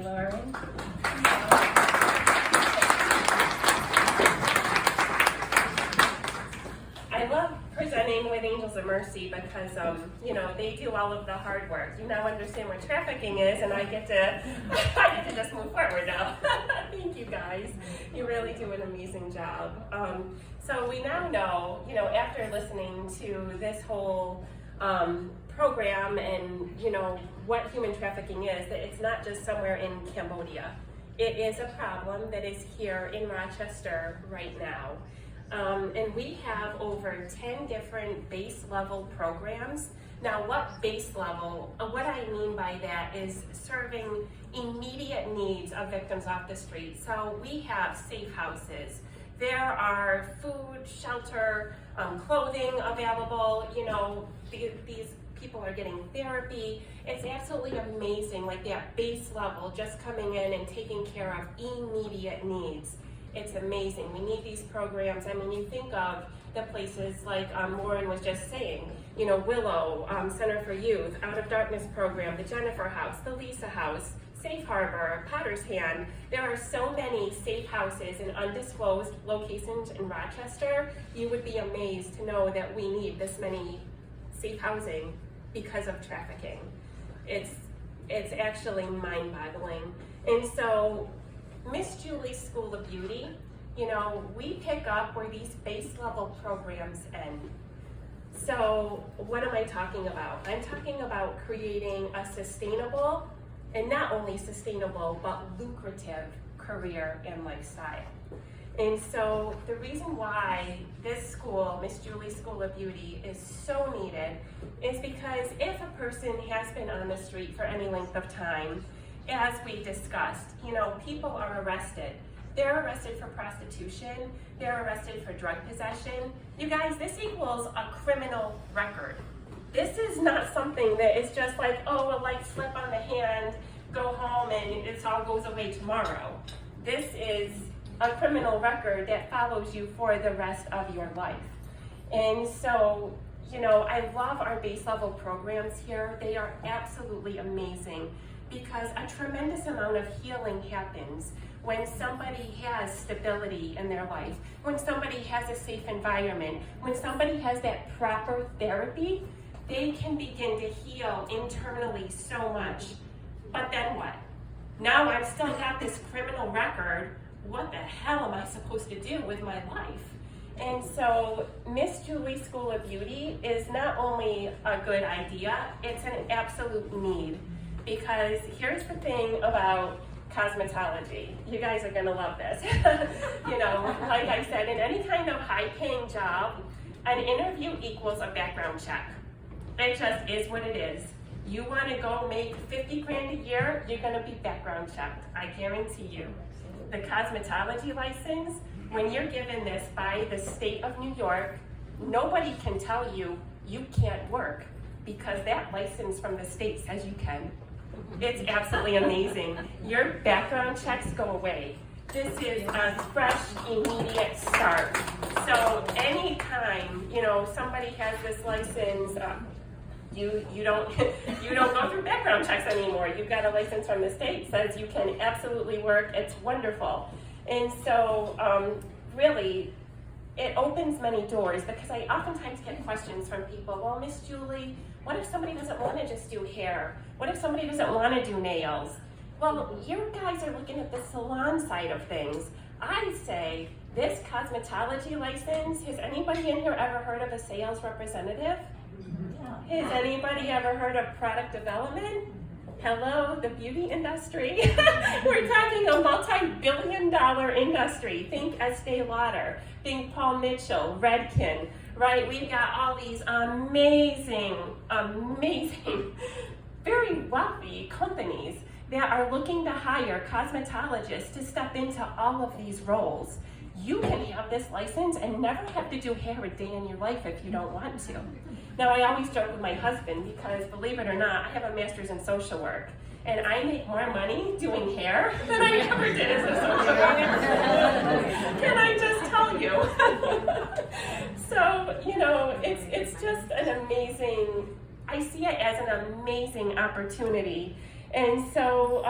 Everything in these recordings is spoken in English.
Lauren. I love presenting with Angels of Mercy because, they do all of the hard work. You now understand what trafficking is, and I get to just move forward now. Thank you guys. You really do an amazing job. So we now know, after listening to this whole program and, what human trafficking is, that it's not just somewhere in Cambodia. It is a problem that is here in Rochester right now. And we have over 10 different base level programs. Now, what base level, what I mean by that is serving immediate needs of victims off the street. So we have safe houses. There are food, shelter, clothing available. These people are getting therapy. It's absolutely amazing, like that base level, just coming in and taking care of immediate needs. It's amazing. We need these programs. I mean, you think of the places like Lauren was just saying, Willow, Center for Youth, Out of Darkness program, the Jennifer House, the Lisa House, Safe Harbor, Potter's Hand. There are so many safe houses in undisclosed locations in Rochester. You would be amazed to know that we need this many safe housing because of trafficking. It's actually mind-boggling. And so Miss Julie's School of Beauty, we pick up where these base level programs end. So what am I talking about? I'm talking about creating a sustainable, and not only sustainable, but lucrative career and lifestyle. And so the reason why this school, Miss Julie's School of Beauty, is so needed is because if a person has been on the street for any length of time, as we discussed, people are arrested. They're arrested for prostitution. They're arrested for drug possession. You guys, this equals a criminal record. This is not something that is just like, a light slip on the hand, go home and it all goes away tomorrow. This is a criminal record that follows you for the rest of your life. And so, I love our base level programs here. They are absolutely amazing because a tremendous amount of healing happens when somebody has stability in their life, when somebody has a safe environment, when somebody has that proper therapy, they can begin to heal internally so much. But then what? Now I've still got this criminal record. What the hell am I supposed to do with my life? And so Miss Julie's School of Beauty is not only a good idea, it's an absolute need. Because here's the thing about cosmetology. You guys are gonna love this. Like I said, in any kind of high-paying job, an interview equals a background check. It just is what it is. You wanna go make 50 grand a year, you're gonna be background checked, I guarantee you. The cosmetology license, when you're given this by the state of New York, nobody can tell you you can't work because that license from the state says you can. It's absolutely amazing. Your background checks go away. This is a fresh, immediate start. So anytime, somebody has this license, you don't go through background checks anymore. You've got a license from the state, says you can absolutely work. It's wonderful. And so really, it opens many doors because I oftentimes get questions from people, well, Miss Julie, what if somebody doesn't want to just do hair? What if somebody doesn't want to do nails? Well, you guys are looking at the salon side of things. I say, this cosmetology license, has anybody in here ever heard of a sales representative? Has anybody ever heard of product development? Hello, the beauty industry. We're talking a multi-billion-dollar industry. Think Estee Lauder, think Paul Mitchell, Redken, right? We've got all these amazing, very wealthy companies that are looking to hire cosmetologists to step into all of these roles. You can have this license and never have to do hair a day in your life if you don't want to. Now, I always joke with my husband because, believe it or not, I have a master's in social work, and I make more money doing hair than I ever did as a social worker. Can I just tell you? So, it's just an amazing, I see it as an amazing opportunity. And so,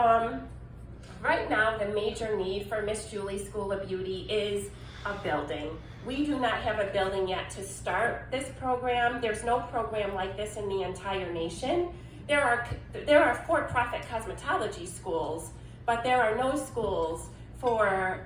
Right now, the major need for Miss Julie School of Beauty is a building. We do not have a building yet to start this program. There's no program like this in the entire nation. There are for-profit cosmetology schools, but there are no schools for,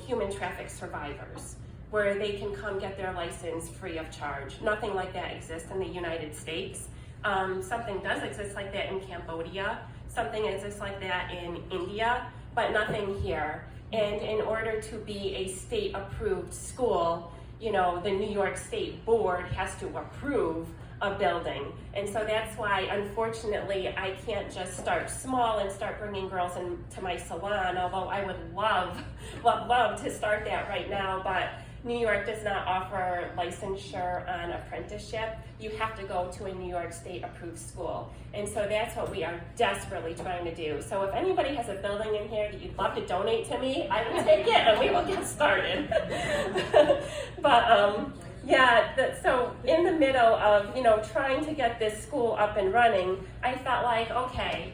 human traffic survivors where they can come get their license free of charge. Nothing like that exists in the United States. Something does exist like that in Cambodia. Something exists like that in India, but nothing here. And in order to be a state-approved school, the New York State Board has to approve a building. And so that's why, unfortunately, I can't just start small and start bringing girls into my salon, although I would love to start that right now, but New York does not offer licensure on apprenticeship. You have to go to a New York State approved school. And so that's what we are desperately trying to do. So if anybody has a building in here that you'd love to donate to me, I will take it and we will get started. But so in the middle of, trying to get this school up and running, I felt like, okay,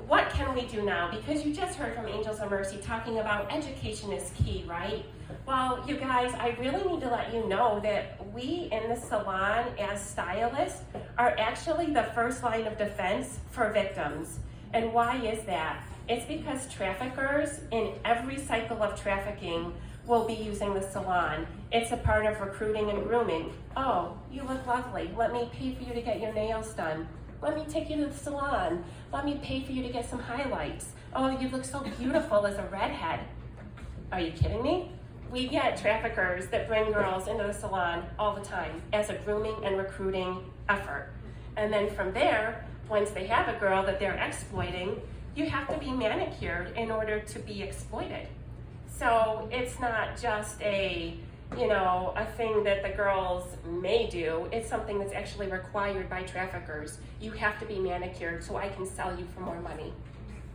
what can we do now? Because you just heard from Angels of Mercy talking about education is key, right? Well, you guys, I really need to let you know that we in the salon as stylists are actually the first line of defense for victims. And why is that? It's because traffickers in every cycle of trafficking will be using the salon. It's a part of recruiting and grooming. Oh, you look lovely. Let me pay for you to get your nails done. Let me take you to the salon. Let me pay for you to get some highlights. Oh, you look so beautiful as a redhead. Are you kidding me? We get traffickers that bring girls into the salon all the time as a grooming and recruiting effort. And then from there, once they have a girl that they're exploiting, you have to be manicured in order to be exploited. So it's not just a thing that the girls may do. It's something that's actually required by traffickers. You have to be manicured so I can sell you for more money.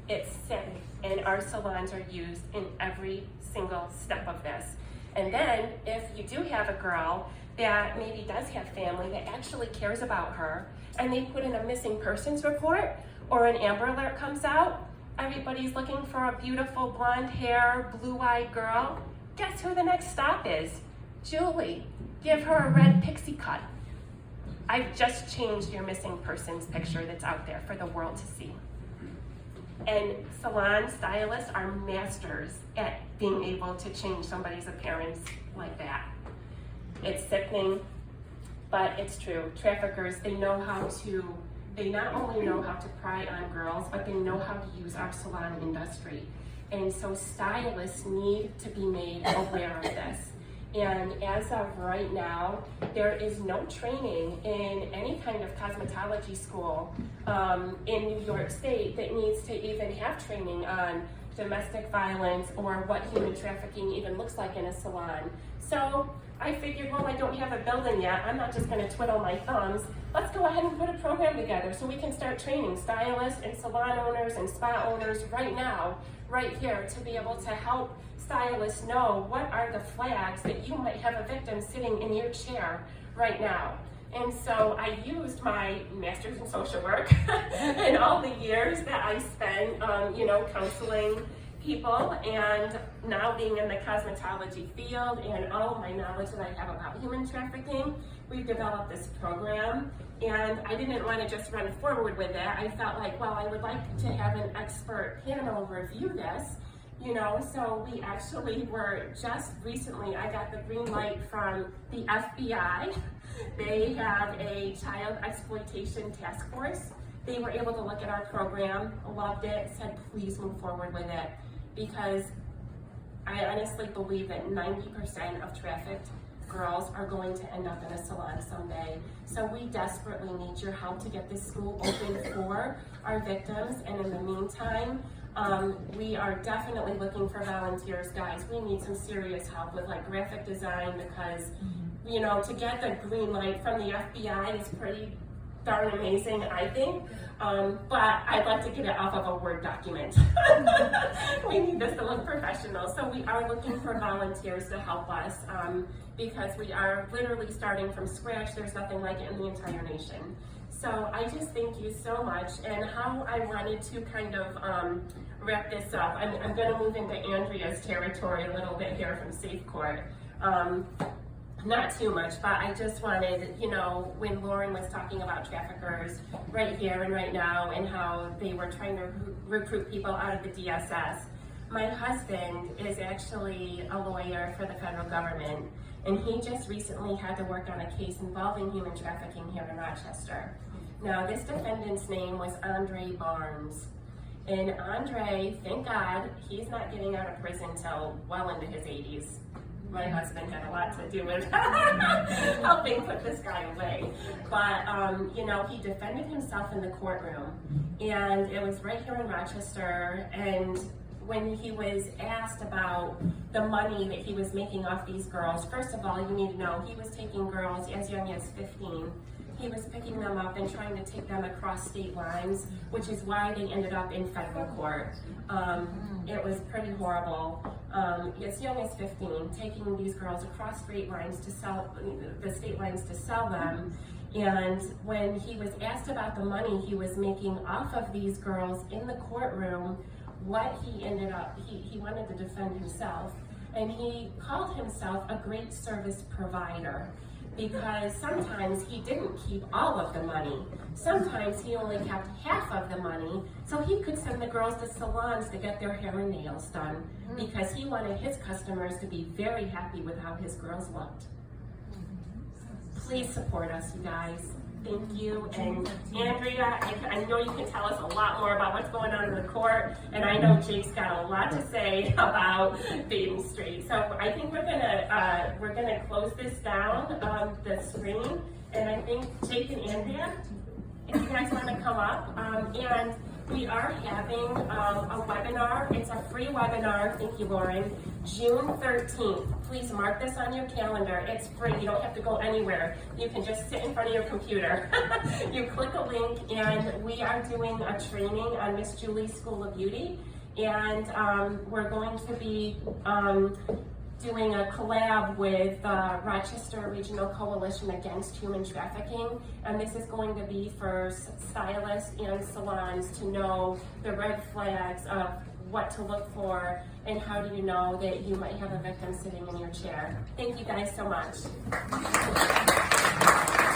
It's sick, and our salons are used in every single step of this. And then if you do have a girl that maybe does have family that actually cares about her, and they put in a missing persons report or an Amber Alert comes out, everybody's looking for a beautiful blonde hair, blue-eyed girl. Guess who the next stop is? Julie. Give her a red pixie cut. I've just changed your missing persons picture that's out there for the world to see. And salon stylists are masters at being able to change somebody's appearance like that. It's sickening, but it's true. Traffickers, they not only know how to pry on girls, but they know how to use our salon industry. And so stylists need to be made aware of this. And as of right now, there is no training in any kind of cosmetology school in New York State that needs to even have training on domestic violence or what human trafficking even looks like in a salon. So I figured, well, I don't have a building yet. I'm not just going to twiddle my thumbs. Let's go ahead and put a program together so we can start training stylists and salon owners and spa owners right now, right here, to be able to help stylists know what are the flags that you might have a victim sitting in your chair right now. And so I used my master's in social work and all the years that I spent, counseling people, and now being in the cosmetology field and all of my knowledge that I have about human trafficking, we've developed this program. And I didn't want to just run forward with it. I felt like, well, I would like to have an expert panel review this. So we actually were just recently, I got the green light from the FBI. They have a child exploitation task force. They were able to look at our program, loved it, said please move forward with it, because I honestly believe that 90% of trafficked girls are going to end up in a salon someday. So we desperately need your help to get this school open for our victims. And in the meantime, we are definitely looking for volunteers, guys. We need some serious help with graphic design, because, to get the green light from the FBI is pretty darn amazing, I think. But I'd like to get it off of a Word document. We need this to look professional. So we are looking for volunteers to help us, because we are literally starting from scratch. There's nothing like it in the entire nation. So I just thank you so much. And how I wanted to kind of wrap this up. I'm going to move into Andrea's territory a little bit here from Safe Court. Not too much, but I just wanted, you know, when Lauren was talking about traffickers right here and right now and how they were trying to recruit people out of the DSS, my husband is actually a lawyer for the federal government, and he just recently had to work on a case involving human trafficking here in Rochester. Now, this defendant's name was Andre Barnes. And Andre, thank God, he's not getting out of prison till well into his 80s. My husband had a lot to do with helping put this guy away. But, you know, he defended himself in the courtroom, and it was right here in Rochester. And when he was asked about the money that he was making off these girls, first of all, you need to know, he was taking girls as young as 15. He was picking them up and trying to take them across state lines, which is why they ended up in federal court. It was pretty horrible. As young as 15, taking these girls across state lines to sell them. And when he was asked about the money he was making off of these girls in the courtroom, what he ended up, he wanted to defend himself, and he called himself a great service provider, because sometimes he didn't keep all of the money. Sometimes he only kept half of the money, so he could send the girls to salons to get their hair and nails done, because he wanted his customers to be very happy with how his girls looked. Please support us, you guys. Thank you. And Andrea, I know you can tell us a lot more about what's going on in the court, and I know Jake's got a lot to say about Baden Street. So I think we're gonna close this down on the screen, and I think Jake and Andrea, if you guys want to come up, and we are having a webinar. It's a free webinar. Thank you, Lauren. June 13th. Please mark this on your calendar. It's free. You don't have to go anywhere. You can just sit in front of your computer. You click a link, and we are doing a training on Miss Julie's School of Beauty, and we're going to be doing a collab with Rochester Regional Coalition Against Human Trafficking, and this is going to be for stylists and salons to know the red flags of what to look for and how do you know that you might have a victim sitting in your chair. Thank you guys so much.